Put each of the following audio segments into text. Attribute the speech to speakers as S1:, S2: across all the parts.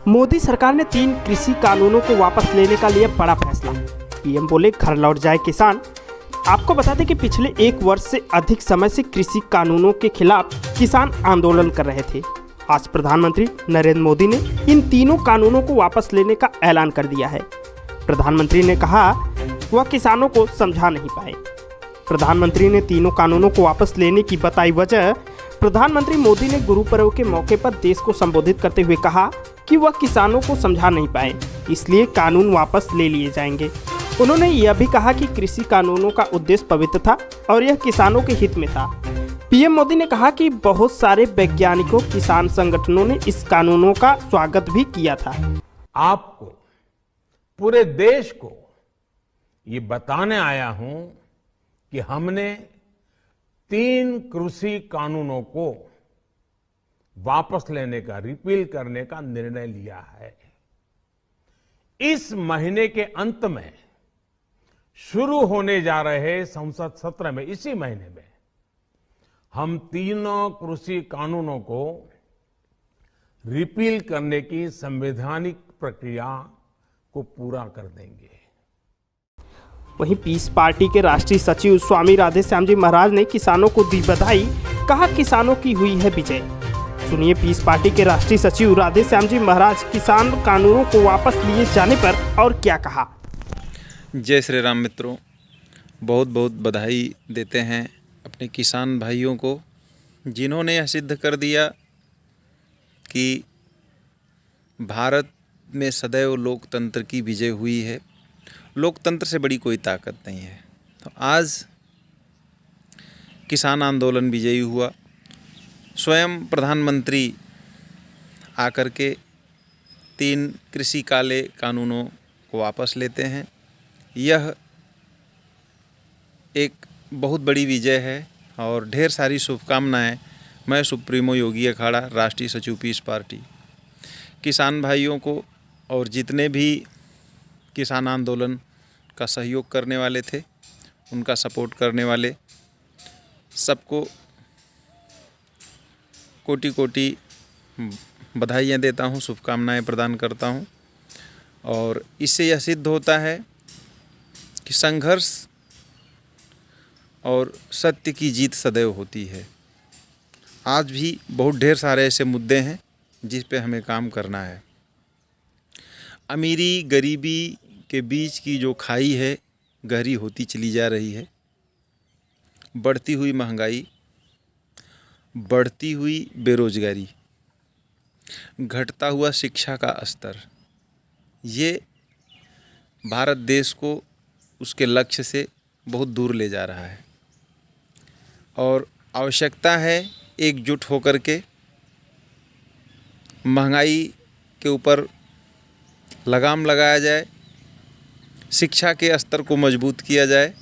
S1: मोदी सरकार ने 3 कृषि कानूनों को वापस लेने का लिया बड़ा फैसला। पीएम बोले घर लौट जाए किसान। आपको बता दें कि पिछले 1 वर्ष से अधिक समय से कृषि कानूनों के खिलाफ किसान आंदोलन कर रहे थे। आज प्रधानमंत्री नरेंद्र मोदी ने इन तीनों कानूनों को वापस लेने का ऐलान कर दिया है। प्रधानमंत्री ने कहा वह किसानों को समझा नहीं पाए। प्रधानमंत्री ने तीनों कानूनों को वापस लेने की बताई वजह। प्रधानमंत्री मोदी ने गुरु पर्व के मौके पर देश को संबोधित करते हुए कहा कि वह किसानों को समझा नहीं पाए, इसलिए कानून वापस ले लिए जाएंगे। उन्होंने यह भी कहा कि कृषि कानूनों का उद्देश्य पवित्र था और यह किसानों के हित में था। पीएम मोदी ने कहा कि बहुत सारे वैज्ञानिकों, किसान संगठनों ने इस कानूनों का स्वागत भी किया था।
S2: आपको, पूरे देश को ये बताने आया हूं कि हमने 3 कृषि कानूनों को वापस लेने का, रिपील करने का निर्णय लिया है। इस महीने के अंत में शुरू होने जा रहे संसद सत्र में, इसी महीने में हम तीनों कृषि कानूनों को रिपील करने की संवैधानिक प्रक्रिया को पूरा कर देंगे।
S1: वहीं पीस पार्टी के राष्ट्रीय सचिव स्वामी राधेश्याम जी महाराज ने किसानों को दी बधाई। कहा किसानों की हुई है विजय। सुनिए पीस पार्टी के राष्ट्रीय सचिव राधेश्याम जी महाराज किसान कानूनों को वापस लिए जाने पर और क्या कहा।
S3: जय श्री राम मित्रों, बहुत बहुत बधाई देते हैं अपने किसान भाइयों को, जिन्होंने यह सिद्ध कर दिया कि भारत में सदैव लोकतंत्र की विजय हुई है। लोकतंत्र से बड़ी कोई ताकत नहीं है। तो आज किसान आंदोलन विजयी हुआ। स्वयं प्रधानमंत्री आकर के 3 कृषि काले कानूनों को वापस लेते हैं। यह एक बहुत बड़ी विजय है और ढेर सारी शुभकामनाएं मैं सुप्रीमो योगी अखाड़ा, राष्ट्रीय सचिव पीस पार्टी, किसान भाइयों को और जितने भी किसान आंदोलन का सहयोग करने वाले थे, उनका सपोर्ट करने वाले सबको कोटि कोटि बधाइयाँ देता हूँ, शुभकामनाएं प्रदान करता हूँ। और इससे यह सिद्ध होता है कि संघर्ष और सत्य की जीत सदैव होती है। आज भी बहुत ढेर सारे ऐसे मुद्दे हैं जिस पे हमें काम करना है। अमीरी गरीबी के बीच की जो खाई है गहरी होती चली जा रही है। बढ़ती हुई महंगाई, बढ़ती हुई बेरोजगारी, घटता हुआ शिक्षा का स्तर, ये भारत देश को उसके लक्ष्य से बहुत दूर ले जा रहा है। और आवश्यकता है एकजुट होकर के महंगाई के ऊपर लगाम लगाया जाए, शिक्षा के स्तर को मजबूत किया जाए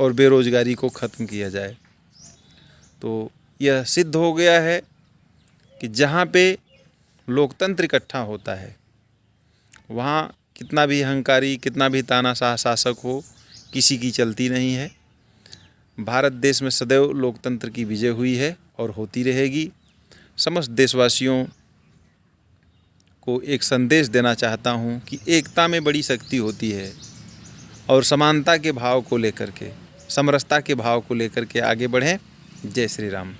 S3: और बेरोजगारी को ख़त्म किया जाए। तो यह सिद्ध हो गया है कि जहाँ पे लोकतंत्र इकट्ठा होता है, वहाँ कितना भी अहंकारी, कितना भी तानाशाह शासक हो, किसी की चलती नहीं है। भारत देश में सदैव लोकतंत्र की विजय हुई है और होती रहेगी। समस्त देशवासियों को एक संदेश देना चाहता हूँ कि एकता में बड़ी शक्ति होती है और समानता के भाव को लेकर के, समरसता के भाव को लेकर के आगे बढ़ें। जय श्री राम।